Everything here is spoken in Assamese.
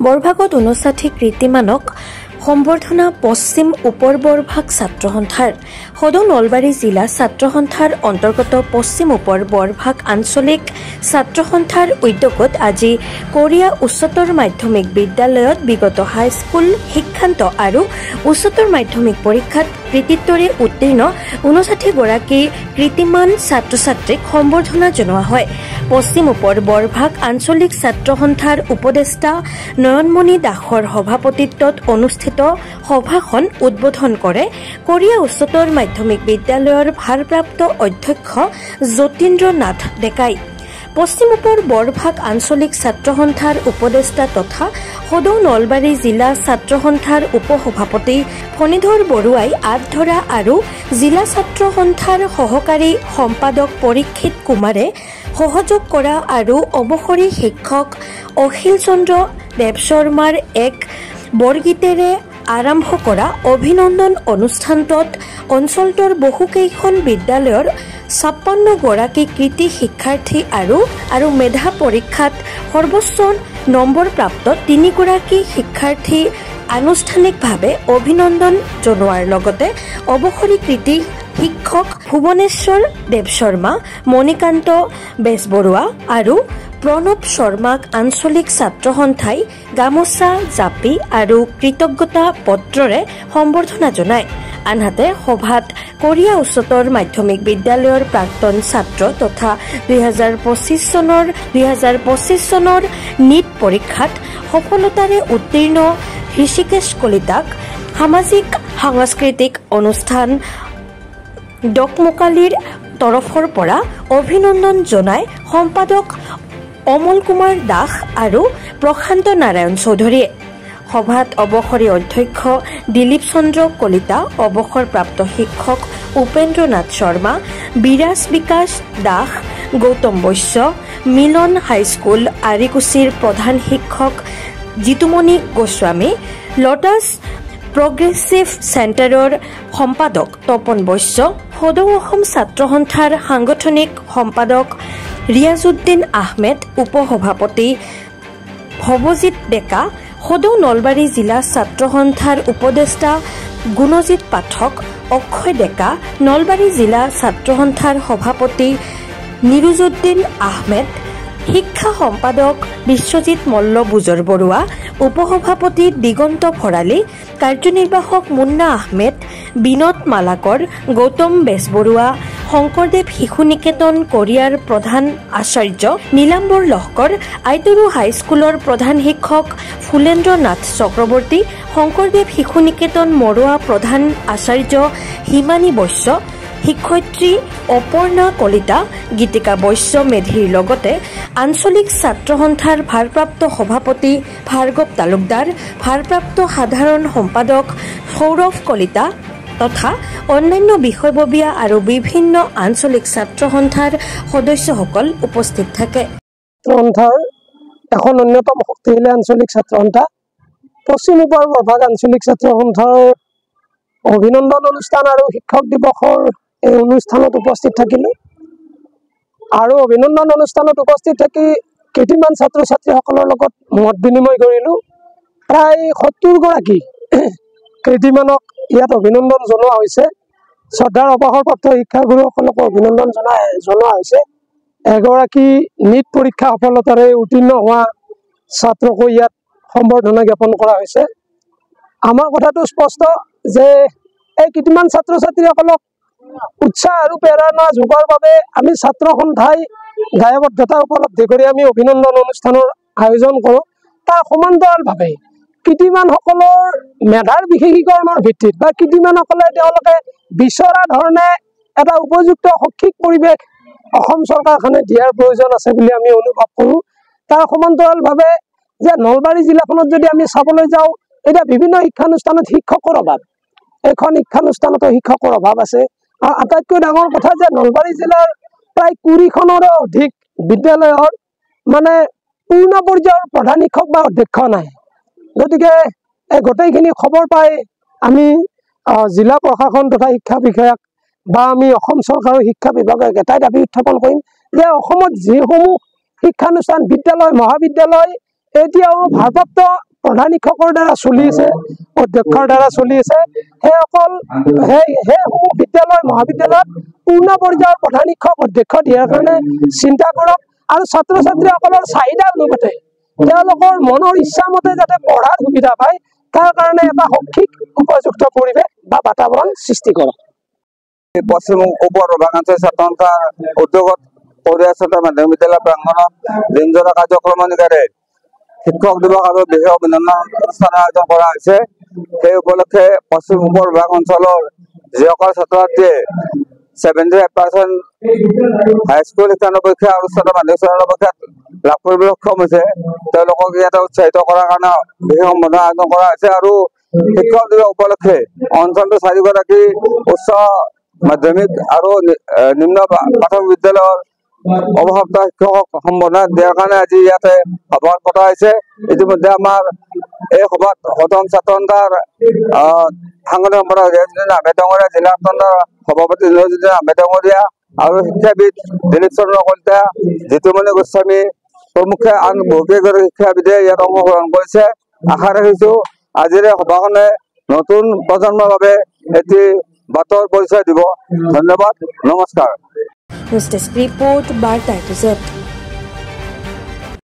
বৰভাগত 59 কৃতিমানক সম্বৰ্ধনা পশ্চিম উত্তৰ বৰভাগ ছাত্ৰ সন্থাৰ সদৌ নলবাৰী জিলা ছাত্ৰ সন্থাৰ অন্তৰ্গত পশ্চিম উত্তৰ বৰভাগ আঞ্চলিক ছাত্ৰ সন্থাৰ উদ্যোগত আজি কোৰিয়া উচ্চতৰ মাধ্যমিক বিদ্যালয়ত বিগত হাইস্কুল শিক্ষান্ত আৰু উচ্চতৰ মাধ্যমিক পৰীক্ষাত কৃতিত্বৰে উত্তীৰ্ণ 59 গৰাকী কৃতিমান ছাত্ৰ ছাত্ৰীক সম্বৰ্ধনা জনোৱা হয়। পশ্চিম উত্তৰ বৰভাগ আঞ্চলিক ছাত্ৰ সন্থাৰ উপদেষ্টা নয়নমণি দাসৰ সভাপতিত্বত অনুষ্ঠিত সভাখন উদ্বোধন কৰে কোৰিয়া উচ্চতৰ মাধ্যমিক বিদ্যালয়ৰ ভাৰপ্ৰাপ্ত অধ্যক্ষ যতীন্দ্ৰ নাথ ডেকাই। পশ্চিম উত্তৰ বৰভাগ আঞ্চলিক ছাত্ৰ সন্থাৰ উপদেষ্টা তথা সদৌ নলবাৰী জিলা ছাত্ৰ সন্থাৰ উপসভাপতি ফণীধৰ বৰুৱাই আঁত ধৰা আৰু জিলা ছাত্ৰ সন্থাৰ সহকাৰী সম্পাদক পৰীক্ষিত কুমাৰে সহযোগ কৰা আৰু অৱসৰী শিক্ষক অখিল চন্দ্ৰ দেৱ শৰ্মাৰ এক বৰগীতেৰে আৰম্ভ কৰা অভিনন্দন অনুষ্ঠানটোত অঞ্চলটোৰ বহুকেইখন বিদ্যালয়ৰ 56 গৰাকী কৃতি শিক্ষাৰ্থী আৰু মেধা পৰীক্ষাত সৰ্বোচ্চ নম্বৰ প্ৰাপ্ত 3 গৰাকী শিক্ষাৰ্থী আনুষ্ঠানিকভাৱে অভিনন্দন জনোৱাৰ লগতে অৱসৰী কৃতি শিক্ষক ভুৱনেশ্বৰ দেৱ শৰ্মা, মণিকান্ত বেজবৰুৱা আৰু প্ৰণৱ শৰ্মাক আঞ্চলিক ছাত্ৰ সন্থাই গামোচা জাপি আৰু কৃতজ্ঞতা পত্ৰৰে সম্বৰ্ধনা জনায়। আনহাতে সভাত কোৰিয়া উচ্চতৰ মাধ্যমিক বিদ্যালয়ৰ প্ৰাক্তন ছাত্ৰ তথা 2025 চনৰ নীট পৰীক্ষাত সফলতাৰে উত্তীৰ্ণ ঋষিকেশ কলিতাক সামাজিক সাংস্কৃতিক অনুষ্ঠান ডকমোকালিৰ তৰফৰ পৰা অভিনন্দন জনাই সম্পাদক অমল কুমাৰ দাস আৰু প্ৰশান্ত নাৰায়ণ চৌধুৰীয়ে। সভাত অৱসৰী অধ্যক্ষ দিলীপ চন্দ্ৰ কলিতা, অৱসৰপ্ৰাপ্ত শিক্ষক উপেন্দ্ৰ নাথ শৰ্মা, বিৰাজ বিকাশ দাস, গৌতম বৈশ্য, মিলন হাইস্কুল আৰিকুছিৰ প্ৰধান শিক্ষক জিতুমণি গোস্বামী, লটাছ প্ৰগ্ৰেছিভ চেণ্টাৰৰ সম্পাদক তপন বৈশ্য, সদৌ অসম ছাত্ৰ সন্থাৰ সাংগঠনিক সম্পাদক ৰিয়াজউদ্দিন আহমেদ, উপসভাপতি ভৱজিৎ ডেকা, সদৌ নলবাৰী জিলা ছাত্ৰ সন্থাৰ উপদেষ্টা গুণজিৎ পাঠক, অক্ষয় ডেকা, নলবাৰী জিলা ছাত্ৰ সন্থাৰ সভাপতি নিৰুজুদ্দিন আহমেদ, শিক্ষা সম্পাদক বিশ্বজিৎ মল্ল বুজৰ বৰুৱা, উপসভাপতি দিগন্ত ভৰালী, কাৰ্যনিৰ্বাহক মুন্না আহমেদ, বিনোদ মালাকৰ, গৌতম বেজবৰুৱা, শংকৰদেৱ শিশু নিকেতন কোৰিয়াৰ প্ৰধান আচাৰ্য নীলাম্বৰ লহকৰ, আইতৰু হাইস্কুলৰ প্ৰধান শিক্ষক ফুলেন্দ্ৰ নাথ চক্ৰৱৰ্তী, শংকৰদেৱ শিশু নিকেতন মৰুৱা প্ৰধান আচাৰ্য হিমানী বৈশ্য, শিক্ষয়িত্ৰী অপৰ্ণা কলিতা, গীতিকা বৈশ্য মেধিৰ লগতে আঞ্চলিক ছাত্ৰ সন্থাৰ ভাৰপ্ৰাপ্ত সভাপতি ভাৰ্গৱ তালুকদাৰ, ভাৰপ্ৰাপ্ত সাধাৰণ সম্পাদক সৌৰভ কলিতা তথা অন্যান্য বিষয়ববীয়া আৰু বিভিন্ন আঞ্চলিক ছাত্ৰ সন্থাৰ সদস্যসকল উপস্থিত থাকে। সন্থাৰ এখন অন্যতম শক্তিশালী আঞ্চলিক ছাত্ৰ সন্থা পশ্চিম উত্তৰ বৰভাগ আঞ্চলিক ছাত্ৰ সন্থাৰ অভিনন্দন অনুষ্ঠান আৰু শিক্ষক দিৱসৰ এই অনুষ্ঠানত উপস্থিত থাকিলোঁ আৰু অভিনন্দন অনুষ্ঠানত উপস্থিত থাকি কেইটিমান ছাত্ৰ ছাত্ৰীসকলৰ লগত মত বিনিময় কৰিলোঁ। প্ৰায় 70 গৰাকী কেইটিমানক ইয়াত অভিনন্দন জনোৱা হৈছে। শ্ৰদ্ধাৰ অৱসৰপ্ৰাপ্ত শিক্ষাগুৰুসকলক অভিনন্দন জনোৱা হৈছে। এগৰাকী নীট পৰীক্ষা সফলতাৰে উত্তীৰ্ণ হোৱা ছাত্ৰকো ইয়াত সম্বৰ্ধনা জ্ঞাপন কৰা হৈছে। আমাৰ কথাটো স্পষ্ট যে এই কেইটামান ছাত্ৰ ছাত্ৰীসকলক উৎসাহ আৰু প্ৰেৰণা যোগোৱাৰ বাবে আমি ছাত্ৰ সন্থাই দায়বদ্ধতা উপলব্ধি কৰি আমি অভিনন্দন অনুষ্ঠানৰ আয়োজন কৰোঁ। তাৰ সমান্তৰালভাৱে কৃতিমানসকলৰ মেধাৰ বিশেষীকৰণৰ ভিত্তিত বা কৃতিমানসকলে তেওঁলোকে বিচৰা ধৰণে এটা উপযুক্ত শৈক্ষিক পৰিৱেশ অসম চৰকাৰখনে দিয়াৰ প্ৰয়োজন আছে বুলি আমি অনুভৱ কৰোঁ। তাৰ সমান্তৰালভাৱে যে নলবাৰী জিলাখনত যদি আমি চাবলৈ যাওঁ, এতিয়া বিভিন্ন শিক্ষানুষ্ঠানত শিক্ষকৰ অভাৱ, এখন শিক্ষানুষ্ঠানতো শিক্ষকৰ অভাৱ আছে। আৰু আটাইতকৈ ডাঙৰ কথা যে নলবাৰী জিলাৰ প্ৰায় 20খনৰো অধিক বিদ্যালয়ৰ মানে পূৰ্ণ পৰ্যায়ৰ প্ৰধান শিক্ষক বা অধ্যক্ষ নাই। গতিকে এই গোটেইখিনি খবৰ পাই আমি জিলা প্ৰশাসন তথা শিক্ষা বিষয়াক বা আমি অসম চৰকাৰৰ শিক্ষা বিভাগক এটাই দাবী উত্থাপন কৰিম যে অসমত যিসমূহ শিক্ষানুষ্ঠান বিদ্যালয় মহাবিদ্যালয় এতিয়াও ভাৰপ্ৰাপ্ত প্ৰধান শিক্ষকৰ দ্বাৰা চলি আছে, অধ্যক্ষৰ দ্বাৰা চলি আছে, সেইসমূহ বিদ্যালয় মহাবিদ্যালয়ত পূৰ্ণ পৰ্যায়ৰ প্ৰধান শিক্ষক অধ্যক্ষ দিয়াৰ কাৰণে চিন্তা কৰক আৰু ছাত্ৰ ছাত্ৰীসকলৰ চাহিদা অনুপাতে তেওঁলোকৰ মনৰ ইচ্ছা মতে যাতে পঢ়াৰ সুবিধা পায় তাৰ কাৰণে এটা শৈক্ষিক উপযুক্ত পৰিৱেশ বা বাতাবৰণ সৃষ্টি কৰক। পশ্চিম উপবিভাগ আঞ্চলিক ছাত্ৰ সন্থাৰ উদ্যোগত পৰিয়াল মাধ্যমিক বিদ্যালয় প্ৰাংগণত দিনজোৰা কাৰ্যক্ৰমণিকাৰে শিক্ষক দিৱস আৰু বিশেষ অভিনন্দন অনুষ্ঠানৰ আয়োজন কৰা হৈছে। সেই উপলক্ষে পশ্চিম উপবিভাগ অঞ্চলৰ যিসকল ছাত্ৰ ছাত্ৰীয়ে 75% হাইস্কুল শিক্ষান্ত পৰীক্ষা আৰু উচ্চতৰ মাধ্যমিক শিক্ষান্ত পৰীক্ষাত লাভ কৰিবলৈ সক্ষম হৈছে তেওঁলোকক ইয়াতে উৎসাহিত কৰাৰ কাৰণে বিশেষ সম্বোধন আয়োজন কৰা হৈছে। আৰু শিক্ষক দিৱস উপলক্ষে অঞ্চলটোৰ 4গৰাকী উচ্চ মাধ্যমিক আৰু নিম্ন প্ৰাথমিক বিদ্যালয়ৰ অৱসৰপ্ৰাপ্ত শিক্ষকক সম্বোধন দিয়াৰ কাৰণে আজি ইয়াতে সভা পতা হৈছে। ইতিমধ্যে আমাৰ এই সভাত সদন ছাত্ৰ সন্থাৰ সাংগঠনিক সম্পাদক আহমেদ ডাঙৰীয়া, জিলা সন্থাৰ সভাপতি আহমেদ ডাঙৰীয়া আৰু শিক্ষাবিদ দিলীপ চন্দ্ৰ কলিতা, জিতুমণি গোস্বামী প্ৰমুখ্যে আন বহুকেইগৰাকী শিক্ষাবিদে ইয়াত অংশগ্ৰহণ কৰিছে। আশা ৰাখিছো আজিৰ সভাখনে নতুন প্ৰজন্মৰ বাবে এটি বাটৰ পৰিচয় দিব। ধন্যবাদ, নমস্কাৰ। ৰিপৰ্ট বাৰ্তা